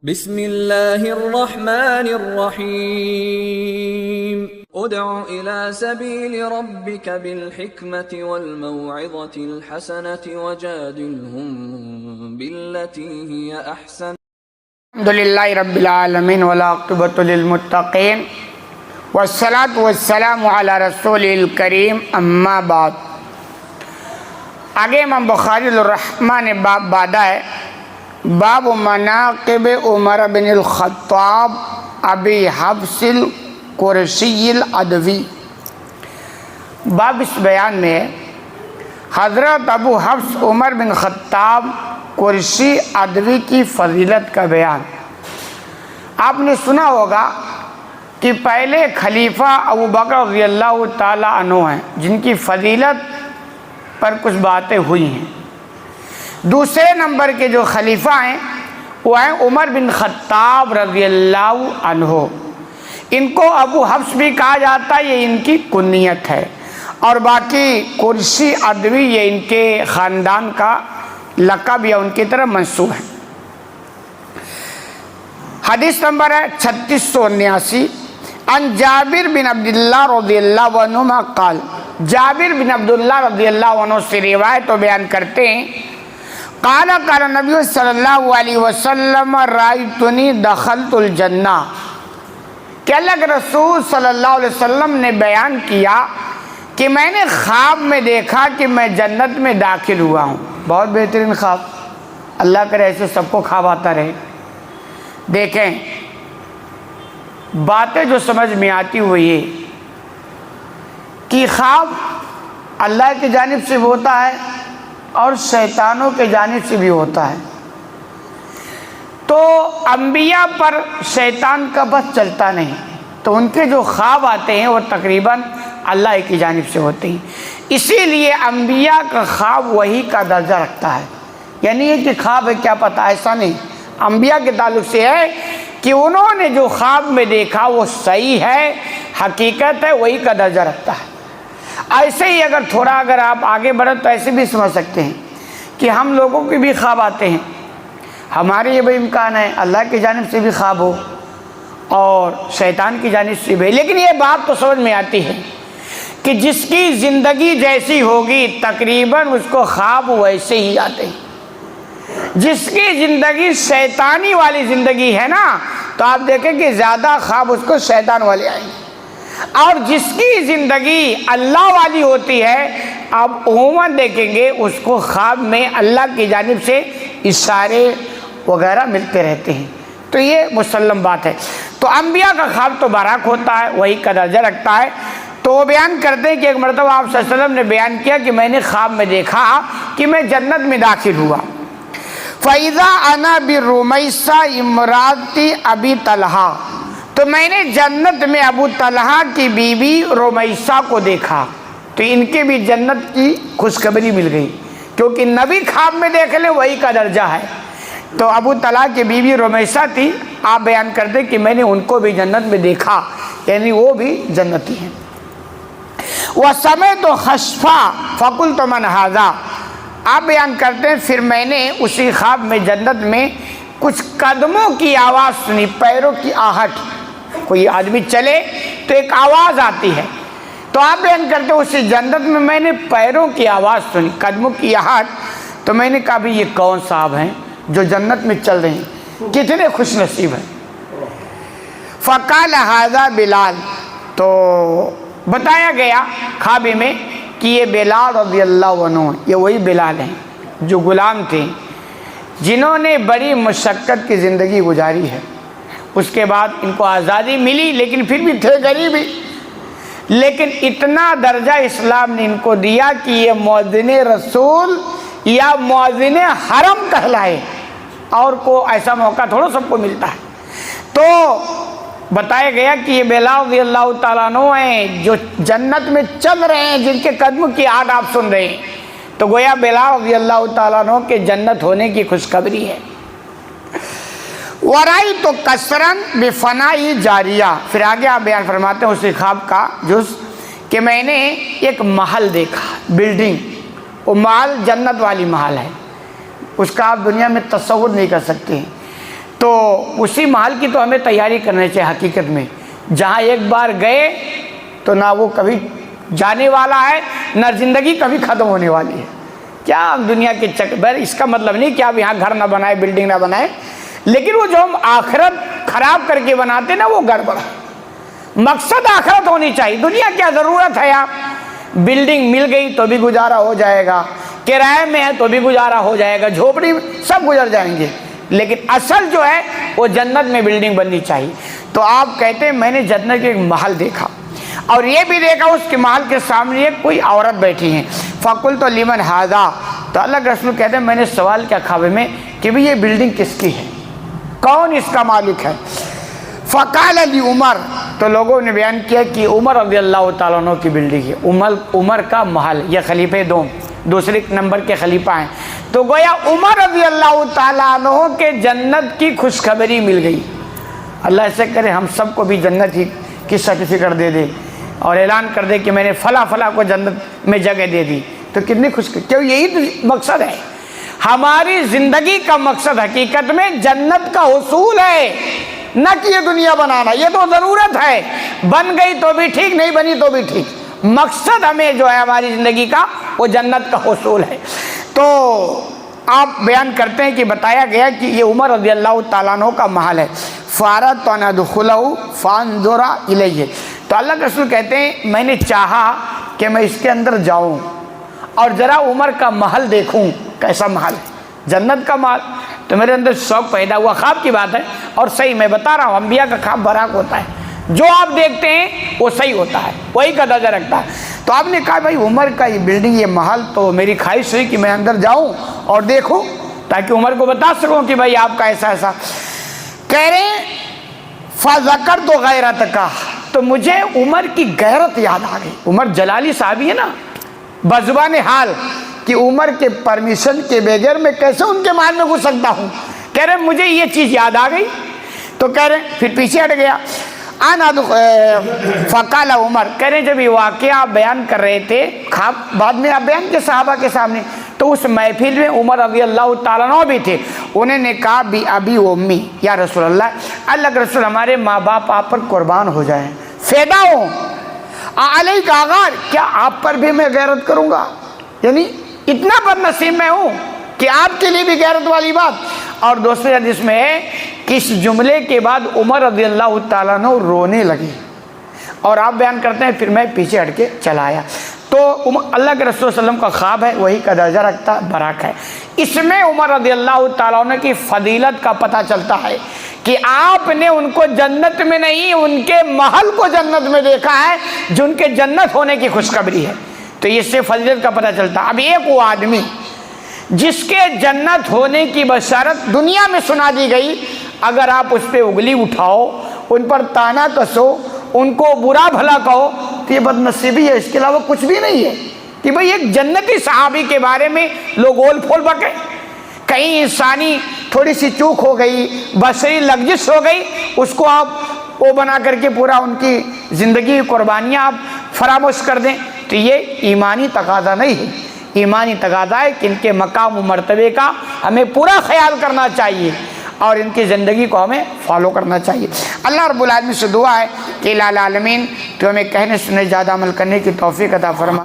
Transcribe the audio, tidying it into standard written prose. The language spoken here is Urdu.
بسم اللہ الرحمن الرحیم ادع الى سبیل ربک بالحکمت والموعظة الحسنة وجادلهم باللتی ہی احسن۔ الحمدللہ رب العالمین والعاقبۃ للمتقین والصلاة والسلام علی رسول الکریم، اما بعد۔ آگے امام بخاری الرحمٰ نے باب باندھا ہے، باب مناقب عمر بن الخطاب ابی حفص القرشی العدوی۔ باب اس بیان میں ہے حضرت ابو حفص عمر بن خطاب قرشی عدوی کی فضیلت کا بیان۔ آپ نے سنا ہوگا کہ پہلے خلیفہ ابو بکر رضی اللہ تعالیٰ عنہ ہیں، جن کی فضیلت پر کچھ باتیں ہوئی ہیں۔ دوسرے نمبر کے جو خلیفہ ہیں وہ ہیں عمر بن خطاب رضی اللہ عنہ۔ ان کو ابو حفص بھی کہا جاتا ہے، یہ ان کی کنیت ہے، اور باقی قرشی عدوی یہ ان کے خاندان کا لقب یا ان کی طرف منسوب ہے۔ حدیث نمبر ہے 3679، عن جابر بن عبداللہ رضی اللہ عنہ قال، جابر بن عبداللہ رضی اللہ عنہ سے روایت و بیان کرتے ہیں، قال قال نبی صلی اللہ علیہ وسلم رأیتنی دخلت الجنہ، کہ اللہ کے رسول صلی اللہ علیہ وسلم نے بیان کیا کہ میں نے خواب میں دیکھا کہ میں جنت میں داخل ہوا ہوں۔ بہت بہترین خواب، اللہ کرے ایسے سب کو خواب آتا رہے۔ دیکھیں باتیں جو سمجھ میں آتی ہوئی ہے کہ خواب اللہ کی جانب سے ہوتا ہے اور شیطانوں کے جانب سے بھی ہوتا ہے، تو انبیاء پر شیطان کا بس چلتا نہیں، تو ان کے جو خواب آتے ہیں وہ تقریباً اللہ کی جانب سے ہوتے ہیں۔ اسی لیے انبیاء کا خواب وحی کا درجہ رکھتا ہے، یعنی یہ کہ خواب ہے کیا پتہ، ایسا نہیں۔ انبیاء کے تعلق سے ہے کہ انہوں نے جو خواب میں دیکھا وہ صحیح ہے، حقیقت ہے، وہی کا درجہ رکھتا ہے۔ ایسے ہی اگر آپ آگے بڑھیں تو ایسے بھی سمجھ سکتے ہیں کہ ہم لوگوں کے بھی خواب آتے ہیں، ہمارے یہ بھی امکان ہے اللہ کی جانب سے بھی خواب ہو اور شیطان کی جانب سے بھی، لیکن یہ بات تو سمجھ میں آتی ہے کہ جس کی زندگی جیسی ہوگی تقریباً اس کو خواب ویسے ہی آتے ہیں۔ جس کی زندگی شیطانی والی زندگی ہے نا، تو آپ دیکھیں کہ زیادہ خواب اس کو شیطان والے آئیں گے، اور جس کی زندگی اللہ والی ہوتی ہے آپ عموماً دیکھیں گے اس کو خواب میں اللہ کی جانب سے اشارے وغیرہ ملتے رہتے ہیں، تو یہ مسلم بات ہے۔ تو انبیاء کا خواب تو براق ہوتا ہے، وہی کا درجہ رکھتا ہے۔ تو وہ بیان کرتے ہیں کہ ایک مرتبہ آپ صلی اللہ علیہ وسلم نے بیان کیا کہ میں نے خواب میں دیکھا کہ میں جنت میں داخل ہوا، فَإِذَا أَنَا بِرُمَيْسَةٍ امرأة أَبِي طلحہ، تو میں نے جنت میں ابو طلحہ کی بیوی رمیسہ کو دیکھا، تو ان کے بھی جنت کی خوشخبری مل گئی، کیونکہ نبی خواب میں دیکھ لے وہی کا درجہ ہے۔ تو ابو طلحہ کی بیوی رمیسہ تھی، آپ بیان کرتے کہ میں نے ان کو بھی جنت میں دیکھا، یعنی وہ بھی جنتی ہیں۔ وَسَمِعْتُ خَسْفًا فَقُلْتُ مَنْ هَذَا، آپ بیان کرتے ہیں پھر میں نے اسی خواب میں جنت میں کچھ قدموں کی آواز سنی، پیروں کی آہٹ، کوئی آدمی چلے تو ایک آواز آتی ہے، تو آپ بیان کرتے اسی جنت میں نے پیروں کی آواز سنی، قدموں کی آہٹ، تو میں نے کہا بھی یہ کون صاحب ہیں جو جنت میں چل رہے ہیں، کتنے خوش نصیب ہیں۔ فقال هذا بلال، تو بتایا گیا خواب میں کہ یہ بلال رضی اللہ عنہ، یہ وہی بلال ہیں جو غلام تھے جنہوں نے بڑی مشقت کی زندگی گزاری ہے، اس کے بعد ان کو آزادی ملی لیکن پھر بھی تھے غریب ہی، لیکن اتنا درجہ اسلام نے ان کو دیا کہ یہ مؤذن رسول یا مؤذن حرم کہلائے، اور کو ایسا موقع تھوڑا سب کو ملتا ہے۔ تو بتایا گیا کہ یہ بلال رضی اللہ تعالیٰ عنہ ہیں جو جنت میں چل رہے ہیں، جن کے قدموں کی آہٹ آپ سن رہے ہیں، تو گویا بلال رضی اللہ تعالیٰ عنہ کے جنت ہونے کی خوشخبری ہے۔ وَرَأَيْتُ قَصْرًا بِفَنَاءِ جَارِيَةٍ، پھر آگے آپ بیان فرماتے ہیں اسی خواب کا جز کہ میں نے ایک محل دیکھا، بلڈنگ، وہ محل جنت والی محل ہے، اس کا آپ دنیا میں تصور نہیں کر سکتے ہیں۔ تو اسی محل کی تو ہمیں تیاری کرنی چاہیے حقیقت میں، جہاں ایک بار گئے تو نہ وہ کبھی جانے والا ہے، نہ زندگی کبھی ختم ہونے والی ہے۔ کیا ہم دنیا کے چکر، اس کا مطلب نہیں کہ آپ یہاں گھر نہ بنائے، بلڈنگ نہ بنائے، لیکن وہ جو ہم آخرت خراب کر کے بناتے نا وہ گڑبڑ ہے۔ مقصد آخرت ہونی چاہیے۔ دنیا کیا ضرورت ہے، آپ بلڈنگ مل گئی تو بھی گزارا ہو جائے گا، کرائے میں ہے تو بھی گزارا ہو جائے گا، جھوپڑی میں سب گزر جائیں گے، لیکن اصل جو ہے وہ جنت میں بلڈنگ بننی چاہیے۔ تو آپ کہتے ہیں میں نے جنت کے ایک محل دیکھا، اور یہ بھی دیکھا اس کے محل کے سامنے ایک کوئی عورت بیٹھی ہے۔ فقلت لمن ھذا، تو اللہ کے رسول کہتے ہیں میں نے سوال کیا خواب میں کہ بھی یہ بلڈنگ کس کی ہے، کون اس کا مالک ہے؟ فقال علی عمر، تو لوگوں نے بیان کیا کہ عمر رضی اللہ تعالیٰ عنہ کی بلڈنگ ہے، عمر کا محل، یہ خلیفہ دوسرے نمبر کے خلیفہ ہیں۔ تو گویا عمر رضی اللہ تعالیٰ عنہ کے جنت کی خوشخبری مل گئی۔ اللہ ایسے کرے ہم سب کو بھی جنت ہی کی سرٹیفکیٹ دے دے اور اعلان کر دے کہ میں نے فلاں فلاں کو جنت میں جگہ دے دی، تو کتنی کیوں یہی تو مقصد ہے ہماری زندگی کا مقصد، حقیقت میں جنت کا حصول ہے، نہ کہ یہ دنیا بنانا۔ یہ تو ضرورت ہے، بن گئی تو بھی ٹھیک، نہیں بنی تو بھی ٹھیک، مقصد ہمیں جو ہے ہماری زندگی کا وہ جنت کا حصول ہے۔ تو آپ بیان کرتے ہیں کہ بتایا گیا کہ یہ عمر رضی اللہ تعالیٰ عنہ کا محل ہے۔ فَأَرَدْتُ أَنْ أَدْخُلَهُ فَأَنْظُرَ إِلَيْهِ، تو اللہ کے رسول کہتے ہیں میں نے چاہا کہ میں اس کے اندر جاؤں اور ذرا عمر کا محل دیکھوں، کیسا محل ہے، جنت کا محل۔ تو میرے اندر شوق پیدا ہوا، خواب کی بات ہے، اور صحیح میں بتا رہا ہوں انبیاء کا خواب برحق ہوتا ہے، جو آپ دیکھتے ہیں وہ صحیح ہوتا ہے، وہی کا درجہ رکھتا ہے۔ تو آپ نے کہا بھائی عمر کا یہ بلڈنگ، یہ محل، تو میری خواہش ہوئی کہ میں اندر جاؤں اور دیکھوں تاکہ عمر کو بتا سکوں کہ بھائی آپ کا ایسا ایسا۔ کہہ رہے ہیں فَذَكَرْتُ غَيْرَتَكَ، تو مجھے عمر کی غیرت یاد آ گئی۔ عمر جلالی صحابی ہے نا، بزبان حال کہ عمر کے پرمیشن کے بغیر میں کیسے ان کے محل میں گھس سکتا ہوں۔ کہہ رہے مجھے یہ چیز یاد آ گئی، تو کہہ رہے پھر پیچھے ہٹ گیا۔ فقال عمر، کہہ رہے جب یہ واقعہ آپ بیان کر رہے تھے، خواب بعد میں آپ بیان کے صحابہ کے سامنے، تو اس محفل میں عمر رضی اللہ تعالیٰ عنہ بھی تھے۔ انہوں نے کہا بھی ابی و امی، یا رسول اللہ کے رسول ہمارے ماں باپ آپ پر قربان ہو جائیں، فیدا ہوں، علیہ کا آغار، کیا آپ پر بھی میں غیرت کروں گا؟ یعنی اتنا بد نصیب میں ہوں کہ آپ کے لیے بھی غیرت والی بات۔ اور دوسرے حدیث میں ہے کہ اس جملے کے بعد عمر رضی اللہ تعالیٰ عنہ رونے لگے، اور آپ بیان کرتے ہیں پھر میں پیچھے ہٹ کے چلا آیا۔ تو اللہ کے رسول صلی اللہ علیہ وسلم کا خواب ہے، وہی کا درجہ رکھتا برحق ہے۔ اس میں عمر رضی اللہ تعالیٰ عنہ کی فضیلت کا پتہ چلتا ہے کہ آپ نے ان کو جنت میں نہیں، ان کے محل کو جنت میں دیکھا ہے، جو ان کے جنت ہونے کی خوشخبری ہے۔ تو اس سے فضیلت کا پتہ چلتا۔ اب ایک وہ آدمی جس کے جنت ہونے کی بشارت دنیا میں سنا دی گئی، اگر آپ اس پہ انگلی اٹھاؤ، ان پر تانا کسو، ان کو برا بھلا کہو، تو یہ بد نصیبی ہے، اس کے علاوہ کچھ بھی نہیں ہے۔ کہ بھئی ایک جنتی صحابی کے بارے میں لوگ اول پھول بکے، کہیں انسانی تھوڑی سی چوک ہو گئی، بشری لغزش ہو گئی، اس کو آپ وہ بنا کر کے پورا ان کی زندگی قربانیاں آپ فراموش کر دیں، تو یہ ایمانی تقاضا نہیں ہے۔ ایمانی تقاضا ہے کہ ان کے مقام و مرتبے کا ہمیں پورا خیال کرنا چاہیے اور ان کی زندگی کو ہمیں فالو کرنا چاہیے۔ اللہ رب العالمین سے دعا ہے کہ الہ العالمین تو ہمیں کہنے سننے زیادہ عمل کرنے کی توفیق عطا فرما۔